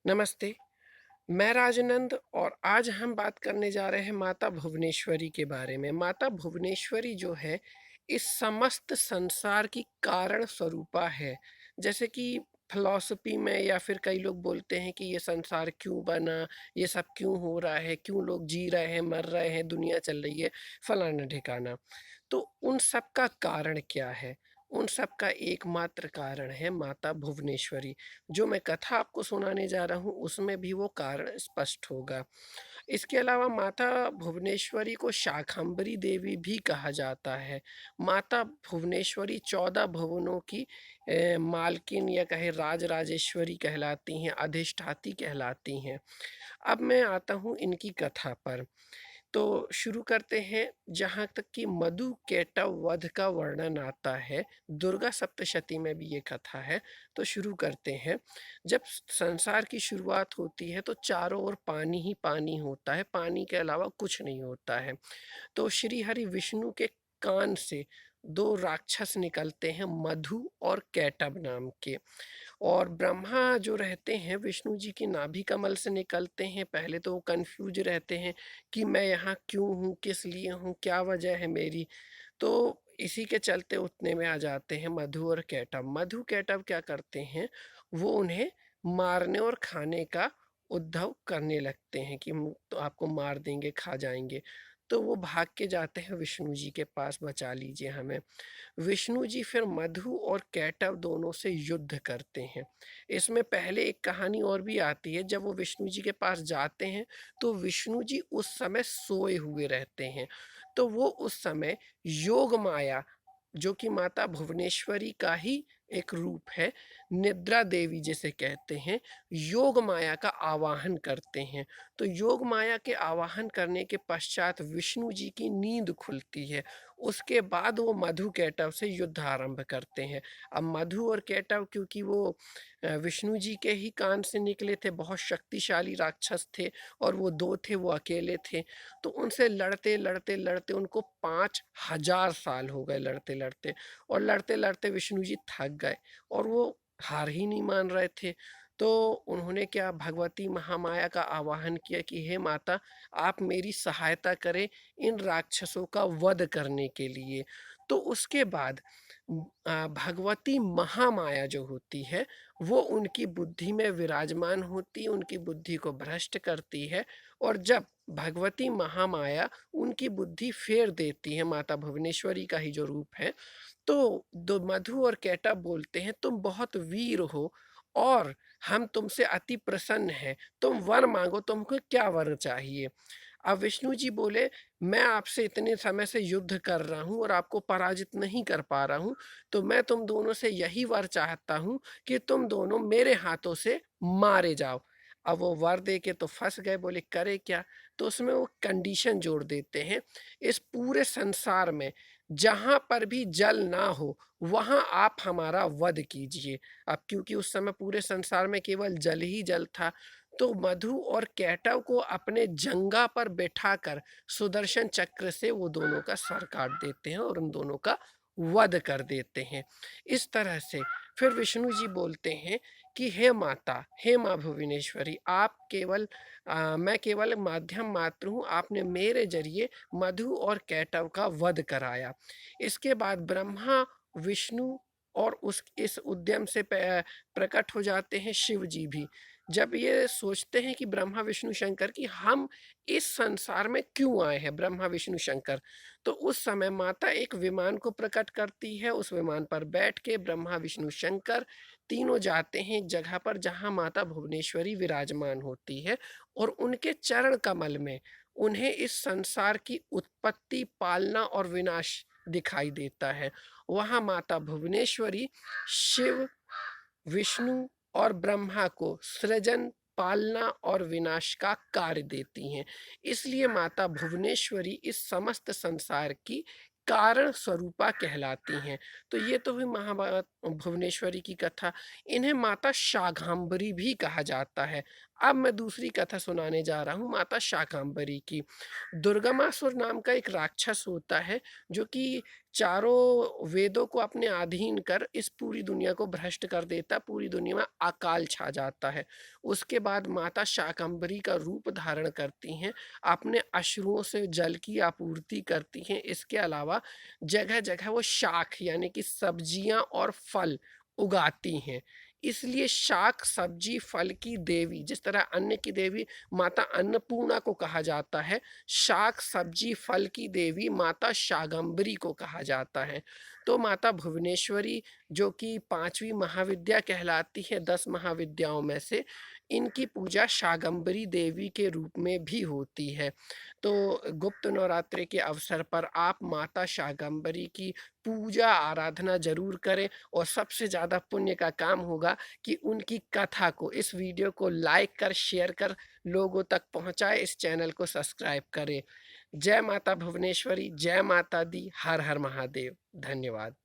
नमस्ते, मैं राजनंद और आज हम बात करने जा रहे हैं माता भुवनेश्वरी के बारे में। माता भुवनेश्वरी जो है, इस समस्त संसार की कारण स्वरूपा है। जैसे कि फ़िलॉसफ़ी में या फिर कई लोग बोलते हैं कि ये संसार क्यों बना, ये सब क्यों हो रहा है, क्यों लोग जी रहे हैं, मर रहे हैं, दुनिया चल रही है, फलाना-ढिकाना। तो उन सब का कारण क्या है? उन सब का एकमात्र कारण है माता भुवनेश्वरी। जो मैं कथा आपको सुनाने जा रहा हूँ, उसमें भी वो कारण स्पष्ट होगा। इसके अलावा माता भुवनेश्वरी को शाकंभरी देवी भी कहा जाता है। माता भुवनेश्वरी 14 भुवनों की मालकिन या कहें राजराजेश्वरी कहलाती हैं, अधिष्ठात्री कहलाती हैं। अब मैं आता हूँ इनकी कथा पर। तो शुरू करते हैं जहाँ तक कि मधु केटव वध का वर्णन आता है, दुर्गा सप्तशती में भी ये कथा है। तो शुरू करते हैं। जब संसार की शुरुआत होती है तो चारों ओर पानी ही पानी होता है, पानी के अलावा कुछ नहीं होता है। तो श्री हरि विष्णु के कान से 2 राक्षस निकलते हैं, मधु और कैटभ नाम के। और ब्रह्मा जो रहते हैं विष्णु जी की नाभि कमल से निकलते हैं। पहले तो वो कन्फ्यूज रहते हैं कि मैं यहाँ क्यों हूँ, किस लिए हूँ, क्या वजह है मेरी। तो इसी के चलते उतने में आ जाते हैं मधु और कैटभ। मधु कैटभ क्या करते हैं, वो उन्हें मारने और खाने का उद्धव करने लगते हैं कि तो आपको मार देंगे, खा जाएंगे। तो वो भाग के जाते हैं विष्णु जी के पास, बचा लीजिए हमें। विष्णु जी फिर मधु और कैटभ दोनों से युद्ध करते हैं। इसमें पहले एक कहानी और भी आती है। जब वो विष्णु जी के पास जाते हैं तो विष्णु जी उस समय सोए हुए रहते हैं। तो वो उस समय योग माया, जो कि माता भुवनेश्वरी का ही एक रूप है, निद्रा देवी जिसे कहते हैं, योग माया का आवाहन करते हैं। तो योग माया के आवाहन करने के पश्चात विष्णु जी की नींद खुलती है। उसके बाद वो मधु कैटभ से युद्ध आरंभ करते हैं। अब मधु और कैटभ क्योंकि वो विष्णु जी के ही कान से निकले थे, बहुत शक्तिशाली राक्षस थे और वो 2 थे, वो अकेले थे। तो उनसे लड़ते, लड़ते, लड़ते उनको 5000 साल हो गए लड़ते-लड़ते, और लड़ते-लड़ते विष्णु जी थक गए और वो हार ही नहीं मान रहे थे। तो उन्होंने क्या, भगवती महामाया का आवाहन किया कि हे माता, आप मेरी सहायता करें इन राक्षसों का वध करने के लिए। तो उसके बाद भगवती महामाया जो होती है, वो उनकी बुद्धि में विराजमान होती, उनकी बुद्धि को भ्रष्ट करती है। और जब भगवती महामाया उनकी बुद्धि फेर देती है, माता भुवनेश्वरी का ही जो रूप है, तो दो मधु और कैटभ बोलते हैं, तुम बहुत वीर हो और हम तुमसे अति प्रसन्न हैं। तुम वर मांगो, तुमको क्या वर चाहिए? अब विष्णु जी बोले, मैं आपसे इतने समय से युद्ध कर रहा हूँ और आपको पराजित नहीं कर पा रहा हूँ, तो मैं तुम दोनों से यही वर चाहता हूँ कि तुम दोनों मेरे हाथों से मारे जाओ। अब वो वर दे के तो फंस गए, बोले करे क्या? तो उसमें वो कंडीशन जोड़ देते हैं, इस पूरे संसार में जहाँ पर भी जल ना हो, वहाँ आप हमारा वध कीजिए। अब क्योंकि उस समय पूरे संसार में केवल जल ही जल था, तो मधु और कैटभ को अपने जंघा पर बैठाकर सुदर्शन चक्र से वो दोनों का सर काट देते हैं और उन दोनों का वध कर देते हैं। इस तरह से फिर विष्णु जी बोलते हैं कि हे माता, हे माँ भुवनेश्वरी, आप केवल मैं केवल माध्यम मात्र हूँ, आपने मेरे ज़रिए मधु और कैटभ का वध कराया। इसके बाद ब्रह्मा, विष्णु और उस इस उद्यम से प्रकट हो जाते हैं शिव जी भी। जब ये सोचते हैं कि ब्रह्मा, विष्णु, शंकर कि हम इस संसार में क्यों आए हैं, ब्रह्मा, विष्णु, शंकर, तो उस समय माता एक विमान को प्रकट करती है। उस विमान पर बैठ के ब्रह्मा, विष्णु, शंकर तीनों जाते हैं एक जगह पर जहाँ माता भुवनेश्वरी विराजमान होती है, और उनके चरण कमल में उन्हें इस संसार की उत्पत्ति, पालना और विनाश दिखाई देता है। वहाँ माता भुवनेश्वरी शिव, विष्णु और ब्रह्मा को सृजन, पालना और विनाश का कार्य देती हैं। इसलिए माता भुवनेश्वरी इस समस्त संसार की कारण स्वरूपा कहलाती हैं। तो ये तो हुई महाभारत भुवनेश्वरी की कथा। इन्हें माता शाकंभरी भी कहा जाता है। अब मैं दूसरी कथा सुनाने जा रहा हूँ माता शाकंभरी की। दुर्गमासुर नाम का एक राक्षस होता है, जो कि चारों वेदों को अपने अधीन कर इस पूरी दुनिया को भ्रष्ट कर देता, पूरी दुनिया में अकाल छा जाता है। उसके बाद माता शाकंभरी का रूप धारण करती हैं, अपने अश्रुओं से जल की आपूर्ति करती हैं। इसके अलावा जगह-जगह वो शाक यानी कि सब्जियाँ और फल उगाती हैं। इसलिए शाक, सब्जी, फल की देवी, जिस तरह अन्न की देवी माता अन्नपूर्णा को कहा जाता है, शाक, सब्जी, फल की देवी माता शाकंभरी को कहा जाता है। तो माता भुवनेश्वरी जो कि 5वीं महाविद्या कहलाती है 10 महाविद्याओं में से, इनकी पूजा शाकंभरी देवी के रूप में भी होती है। तो गुप्त नवरात्रि के अवसर पर आप माता शाकंभरी की पूजा आराधना ज़रूर करें और सबसे ज़्यादा पुण्य का काम होगा कि उनकी कथा को, इस वीडियो को लाइक कर, शेयर कर लोगों तक पहुँचाएँ, इस चैनल को सब्सक्राइब करें। जय माता भुवनेश्वरी, जय माता दी, हर हर महादेव। धन्यवाद।